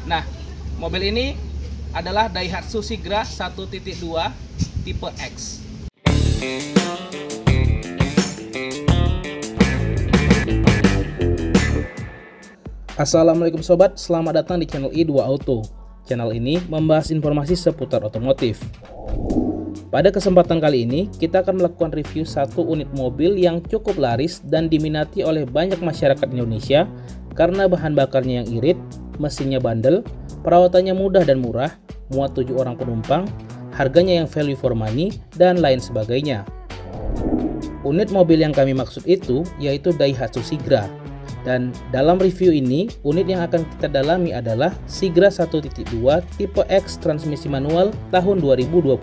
Nah, mobil ini adalah Daihatsu Sigra 1.2 tipe X. Assalamualaikum sobat, selamat datang di channel I2 Auto. Channel ini membahas informasi seputar otomotif. Pada kesempatan kali ini, kita akan melakukan review satu unit mobil yang cukup laris dan diminati oleh banyak masyarakat Indonesia karena bahan bakarnya yang irit, mesinnya bandel, perawatannya mudah dan murah, muat 7 orang penumpang, harganya yang value for money, dan lain sebagainya. Unit mobil yang kami maksud itu yaitu Daihatsu Sigra. Dan dalam review ini, unit yang akan kita dalami adalah Sigra 1.2 tipe X transmisi manual tahun 2022.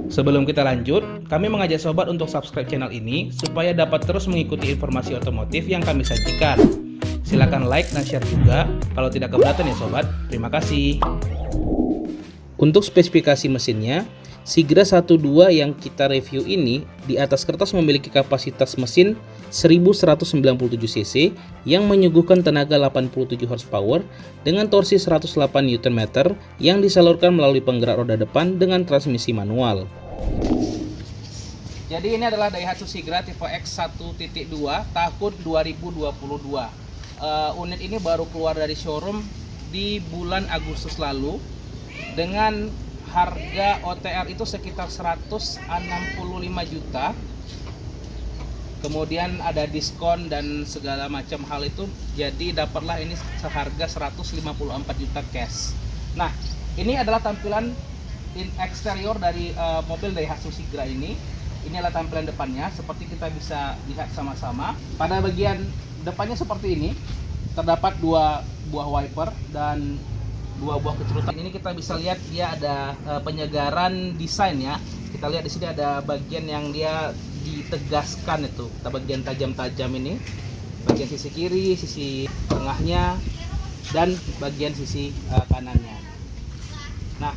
Sebelum kita lanjut, kami mengajak sobat untuk subscribe channel ini supaya dapat terus mengikuti informasi otomotif yang kami sajikan. Silakan like dan share juga kalau tidak keberatan ya sobat. Terima kasih. Untuk spesifikasi mesinnya, Sigra 1.2 yang kita review ini di atas kertas memiliki kapasitas mesin 1197 cc yang menyuguhkan tenaga 87 horsepower dengan torsi 108 Nm yang disalurkan melalui penggerak roda depan dengan transmisi manual. Jadi ini adalah Daihatsu Sigra tipe X 1.2 tahun 2022. Unit ini baru keluar dari showroom di bulan Agustus lalu dengan harga OTR itu sekitar 165 juta. Kemudian ada diskon dan segala macam hal itu, jadi dapatlah ini seharga 154 juta cash. Nah, ini adalah tampilan eksterior dari mobil Daihatsu Sigra ini. Ini adalah tampilan depannya, seperti kita bisa lihat sama-sama. Pada bagian depannya seperti ini, terdapat 2 buah wiper dan 2 buah kecerutan. Ini kita bisa lihat dia ada penyegaran desain ya. Kita lihat di sini ada bagian yang dia ditegaskan itu, bagian tajam-tajam ini, bagian sisi kiri, sisi tengahnya, dan bagian sisi kanannya. Nah,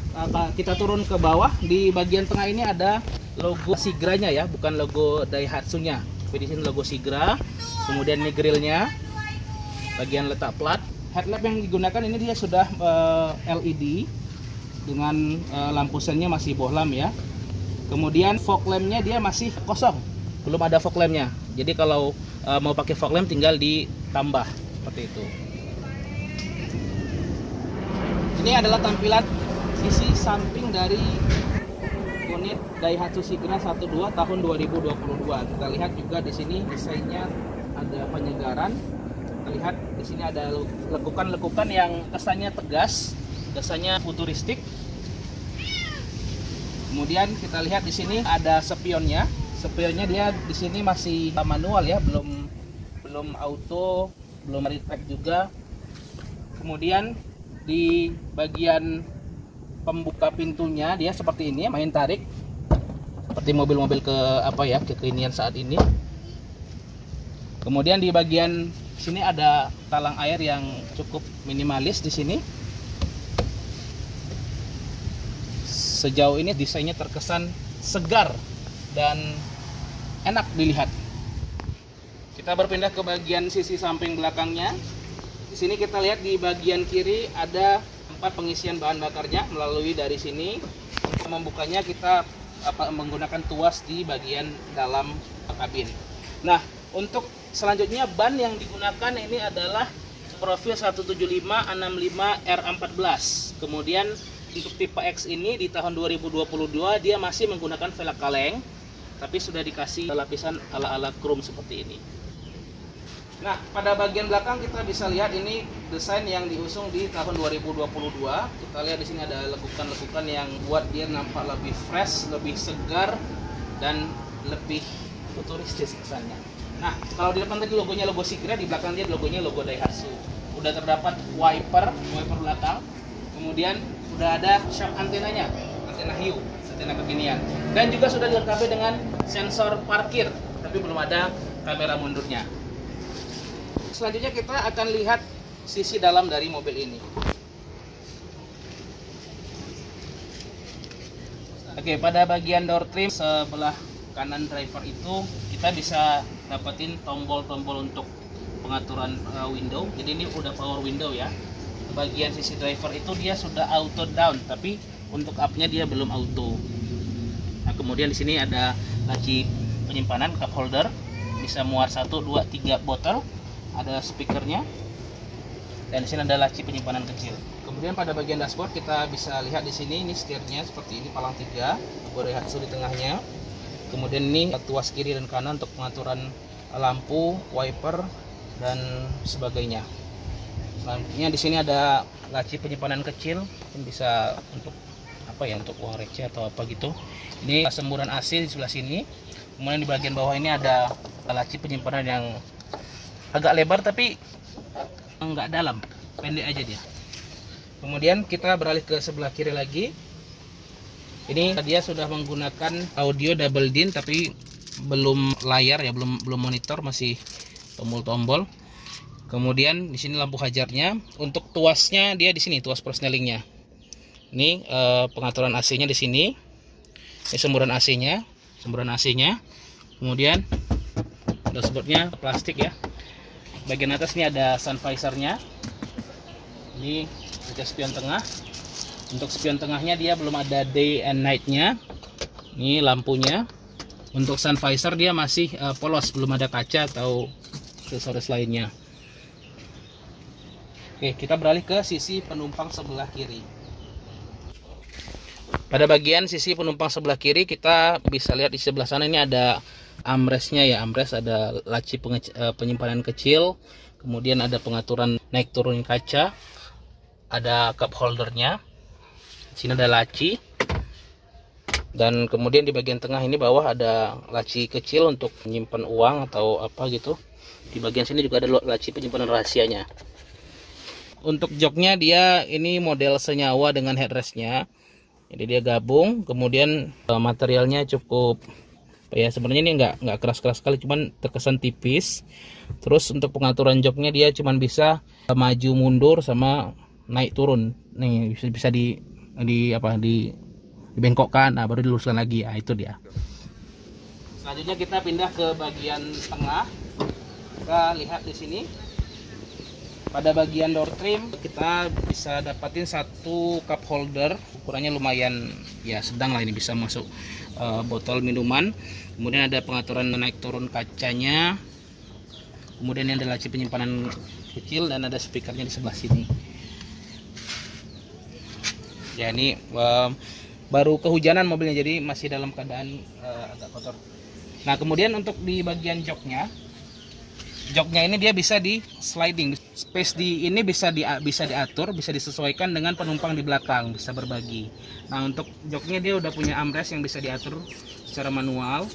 kita turun ke bawah, di bagian tengah ini ada logo Sigranya ya, bukan logo Daihatsu-nya. Di sini logo Sigra. Kemudian ini grillnya, bagian letak plat. Headlamp yang digunakan ini dia sudah LED dengan lampu sennya masih bohlam ya. Kemudian fog lampnya dia masih kosong, belum ada fog lampnya. Jadi kalau mau pakai fog lamp tinggal ditambah seperti itu. Ini adalah tampilan sisi samping dari unit Daihatsu Sigra 1.2 tahun 2022. Kita lihat juga di sini desainnya ada penyegaran. Kita lihat di sini ada lekukan-lekukan yang kesannya tegas, kesannya futuristik. Kemudian kita lihat di sini ada spionnya. Spionnya dia di sini masih manual ya, belum auto, belum retract juga. Kemudian di bagian pembuka pintunya dia seperti ini, main tarik. Seperti mobil-mobil kekinian saat ini. Kemudian di bagian sini ada talang air yang cukup minimalis di sini. Sejauh ini desainnya terkesan segar dan enak dilihat. Kita berpindah ke bagian sisi samping belakangnya. Di sini kita lihat di bagian kiri ada tempat pengisian bahan bakarnya melalui dari sini. Untuk membukanya kita menggunakan tuas di bagian dalam kabin. Nah, untuk selanjutnya ban yang digunakan ini adalah profil 175 65 R14. Kemudian untuk tipe X ini di tahun 2022 dia masih menggunakan velg kaleng, tapi sudah dikasih lapisan ala-ala chrome seperti ini. Nah, pada bagian belakang kita bisa lihat ini desain yang diusung di tahun 2022. Kita lihat di sini ada lekukan-lekukan yang buat dia nampak lebih fresh, lebih segar, dan lebih futuristis kesannya. Nah, kalau di depan tadi logonya logo Sigra, di belakang dia logonya logo Daihatsu. Udah terdapat wiper belakang. Kemudian udah ada shock antenanya, antena hiu, antena kekinian. Dan juga sudah dilengkapi dengan sensor parkir, tapi belum ada kamera mundurnya. Selanjutnya kita akan lihat sisi dalam dari mobil ini. Oke, pada bagian door trim sebelah kanan driver itu kita bisa dapetin tombol-tombol untuk pengaturan window. Jadi ini udah power window ya. bagian sisi driver itu dia sudah auto down, tapi untuk up-nya dia belum auto. Nah, kemudian di sini ada laci penyimpanan cup holder, bisa muat 1, 2, 3 botol, ada speakernya, dan di sini ada laci penyimpanan kecil. Kemudian pada bagian dashboard kita bisa lihat di sini, ini setirnya seperti ini, palang 3, Daihatsu di tengahnya. Kemudian ini tuas kiri dan kanan untuk pengaturan lampu, wiper, dan sebagainya. Selanjutnya di sini ada laci penyimpanan kecil, mungkin bisa untuk apa ya, untuk uang receh atau apa gitu. Ini semburan AC di sebelah sini. Kemudian di bagian bawah ini ada laci penyimpanan yang agak lebar tapi enggak dalam, pendek aja dia. Kemudian kita beralih ke sebelah kiri lagi. Ini dia sudah menggunakan audio double din tapi belum layar ya, belum monitor, masih tombol-tombol. Kemudian di sini lampu hajarnya. Untuk tuasnya dia di sini, tuas persnelingnya. Ini pengaturan AC-nya di sini. Ini semburan AC-nya, Kemudian dashboardnya plastik ya. Bagian atas ini ada sun visor-nya. Ini ada spion tengah. Untuk spion tengahnya dia belum ada day and night-nya. Ini lampunya. Untuk sun visor dia masih polos, belum ada kaca atau aksesoris lainnya. Oke, kita beralih ke sisi penumpang sebelah kiri. Pada bagian sisi penumpang sebelah kiri kita bisa lihat di sebelah sana ini ada armrestnya ya, armrest, ada laci penyimpanan kecil, kemudian ada pengaturan naik turun kaca, ada cup holdernya, di sini ada laci, dan kemudian di bagian tengah ini bawah ada laci kecil untuk menyimpan uang atau apa gitu. Di bagian sini juga ada laci penyimpanan rahasianya. Untuk joknya dia ini model senyawa dengan headrestnya, jadi dia gabung. Kemudian materialnya cukup ya, sebenarnya ini nggak keras-keras sekali, cuman terkesan tipis. Terus untuk pengaturan joknya dia cuman bisa maju mundur sama naik turun. Nih bisa dibengkokkan, nah baru diluruskan lagi. Nah, itu dia. Selanjutnya kita pindah ke bagian tengah. Kita lihat di sini. Pada bagian door trim kita bisa dapatin satu cup holder, ukurannya lumayan ya, sedang lah, ini bisa masuk botol minuman. Kemudian ada pengaturan naik turun kacanya. Kemudian ada laci penyimpanan kecil dan ada speakernya di sebelah sini. Ya, ini baru kehujanan mobilnya, jadi masih dalam keadaan agak kotor. Nah, kemudian untuk di bagian joknya ini dia bisa di sliding, space di ini bisa diatur, bisa disesuaikan dengan penumpang di belakang, bisa berbagi. Nah, untuk joknya dia udah punya armrest yang bisa diatur secara manual.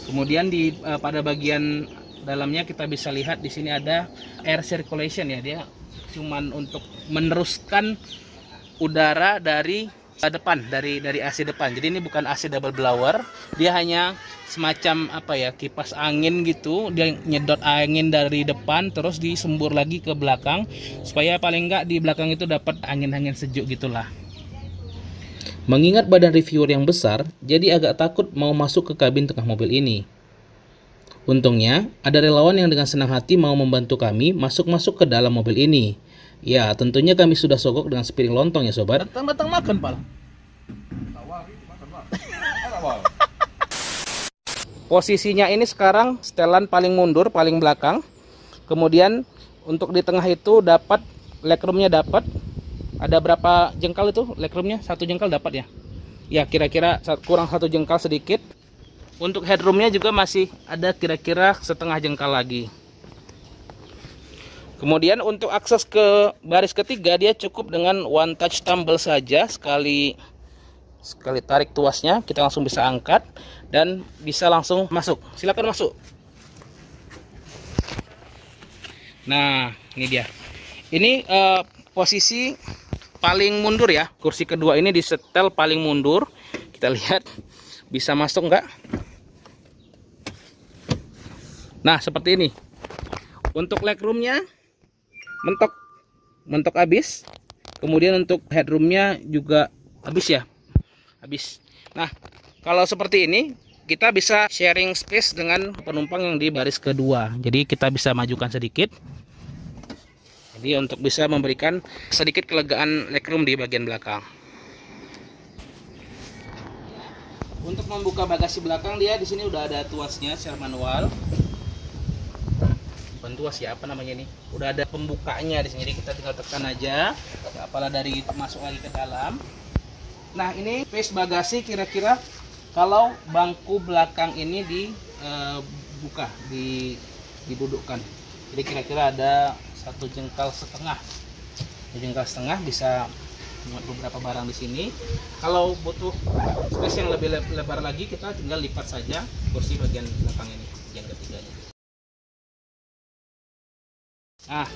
Kemudian pada bagian dalamnya kita bisa lihat di sini ada air circulation ya, dia cuman untuk meneruskan udara dari depan, dari AC depan. Jadi ini bukan AC double blower, dia hanya semacam apa ya, kipas angin gitu. Dia nyedot angin dari depan terus disembur lagi ke belakang supaya paling enggak di belakang itu dapat angin-angin sejuk gitulah. Mengingat badan reviewer yang besar, jadi agak takut mau masuk ke kabin tengah mobil ini. Untungnya ada relawan yang dengan senang hati mau membantu kami masuk-masuk ke dalam mobil ini. Ya, tentunya kami sudah sogok dengan sepiring lontong ya sobat. Datang makan pal. Posisinya ini sekarang setelan paling mundur, paling belakang. Kemudian untuk di tengah itu dapat legroomnya, dapat. Ada berapa jengkal itu legroomnya? 1 jengkal dapat ya? Ya, kira-kira kurang 1 jengkal sedikit. Untuk headroomnya juga masih ada kira-kira setengah jengkal lagi. Kemudian untuk akses ke baris ketiga dia cukup dengan one touch tumble saja, sekali tarik tuasnya kita langsung bisa angkat dan bisa langsung masuk. Silakan masuk. Nah, ini dia. Ini posisi paling mundur ya. Kursi kedua ini disetel paling mundur. Kita lihat bisa masuk enggak? Nah, seperti ini. Untuk legroomnya mentok habis. Kemudian untuk headroomnya juga habis ya. Habis. Nah, kalau seperti ini kita bisa sharing space dengan penumpang yang di baris kedua. Jadi kita bisa majukan sedikit. Jadi untuk bisa memberikan sedikit kelegaan legroom di bagian belakang. Untuk membuka bagasi belakang, dia di sini udah ada tuasnya secara manual. Bukan tuas ya, apa namanya ini? Udah ada pembukanya di sini. Jadi kita tinggal tekan aja. Apalah dari itu masuk lagi ke dalam. Nah, ini space bagasi kira-kira kalau bangku belakang ini dibuka, didudukkan. Jadi kira-kira ada 1,5 jengkal bisa muat beberapa barang di sini. Kalau butuh space yang lebih lebar lagi, kita tinggal lipat saja kursi bagian belakang ini, bagian ketiganya. Nah,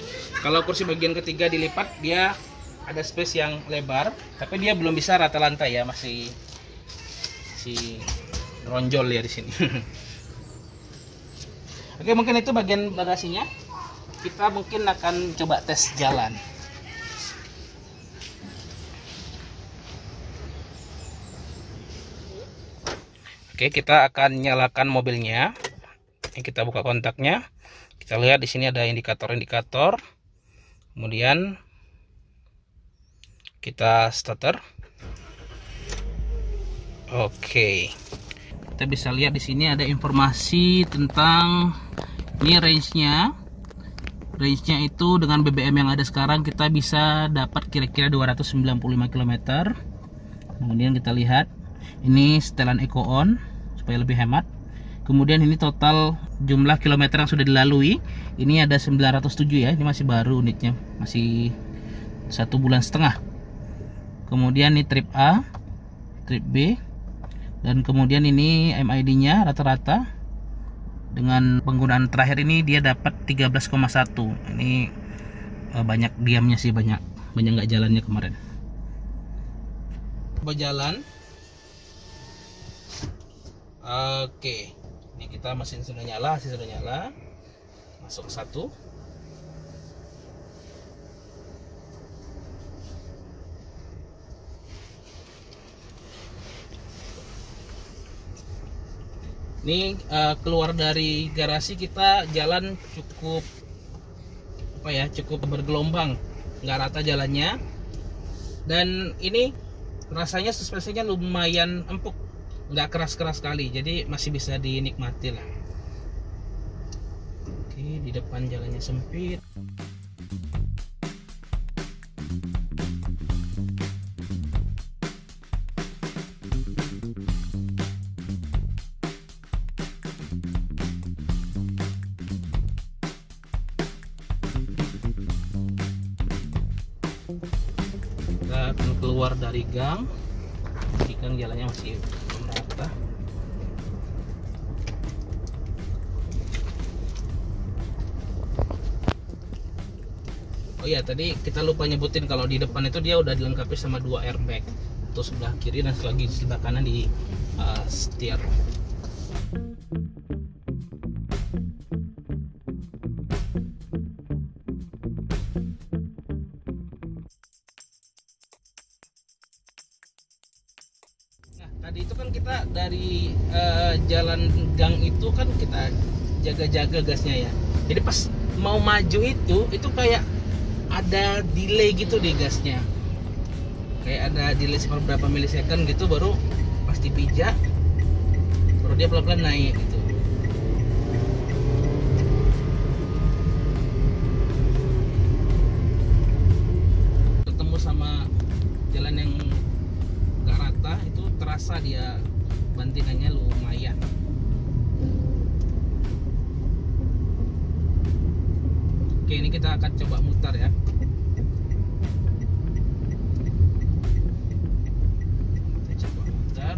kalau kursi bagian ketiga dilipat, dia ada space yang lebar, tapi dia belum bisa rata lantai ya, masih ronjol ya di sini. Oke, mungkin itu bagian bagasinya. Kita mungkin akan coba tes jalan. Oke, kita akan nyalakan mobilnya. Ini kita buka kontaknya. Kita lihat di sini ada indikator-indikator. Kemudian kita starter. Oke. Kita bisa lihat di sini ada informasi tentang ini range-nya. Range-nya itu dengan BBM yang ada sekarang kita bisa dapat kira-kira 295 km. Kemudian kita lihat ini setelan Eco On supaya lebih hemat. Kemudian ini total jumlah kilometer yang sudah dilalui. Ini ada 907 ya. Ini masih baru unitnya, masih 1,5 bulan. Kemudian ini trip A, trip B, dan kemudian ini MID-nya rata-rata. Dengan penggunaan terakhir ini dia dapat 13,1. Ini banyak diamnya sih, banyak nggak jalannya kemarin. Coba jalan. Oke, ini kita mesin sudah nyala, masuk 1. Ini keluar dari garasi kita jalan cukup bergelombang, nggak rata jalannya. Dan ini rasanya suspensinya lumayan empuk, nggak keras-keras sekali, jadi masih bisa dinikmati lah. Oke, di depan jalannya sempit. Kita akan keluar dari gang. Di gang jalannya masih merata. Oh iya, tadi kita lupa nyebutin kalau di depan itu dia udah dilengkapi sama 2 airbag. Untuk sebelah kiri dan sebelah kanan di setir. Tadi itu kan kita dari jalan gang itu kan kita jaga-jaga gasnya ya. Jadi pas mau maju itu kayak ada delay gitu di gasnya. Kayak ada delay beberapa milisecond gitu, baru pas dipijak baru dia pelan-pelan naik gitu. Ketemu sama jalan yang gak rata itu terasa dia bantingannya lumayan. Oke, ini kita akan coba mutar ya. Kita coba mutar.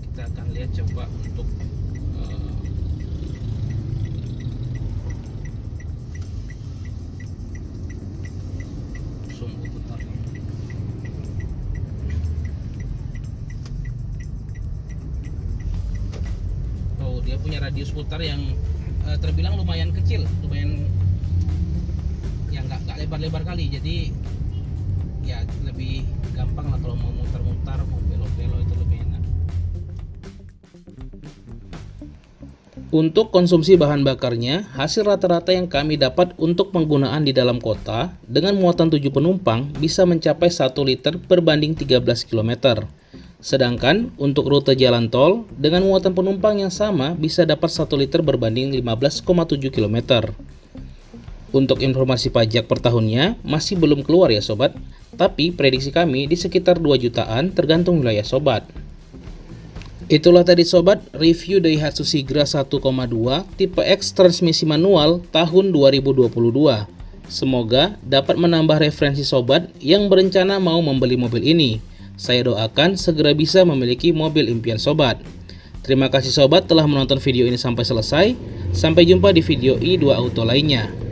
Kita akan lihat coba untuk sumbu putar. Oh, dia punya radius putar yang terbilang lumayan kecil, lumayan ya nggak lebar-lebar kali, jadi ya lebih gampang lah kalau mau mutar-mutar, mau belok-belok itu lebih enak. Untuk konsumsi bahan bakarnya, hasil rata-rata yang kami dapat untuk penggunaan di dalam kota dengan muatan 7 penumpang bisa mencapai 1 liter berbanding 13 km. Sedangkan untuk rute jalan tol dengan muatan penumpang yang sama bisa dapat 1 liter berbanding 15,7 km. Untuk informasi pajak per tahunnya masih belum keluar ya sobat, tapi prediksi kami di sekitar 2 jutaan tergantung wilayah sobat. Itulah tadi sobat review Daihatsu Sigra 1,2 tipe X transmisi manual tahun 2022. Semoga dapat menambah referensi sobat yang berencana mau membeli mobil ini. Saya doakan segera bisa memiliki mobil impian sobat. Terima kasih sobat telah menonton video ini sampai selesai. Sampai jumpa di video i2 Auto lainnya.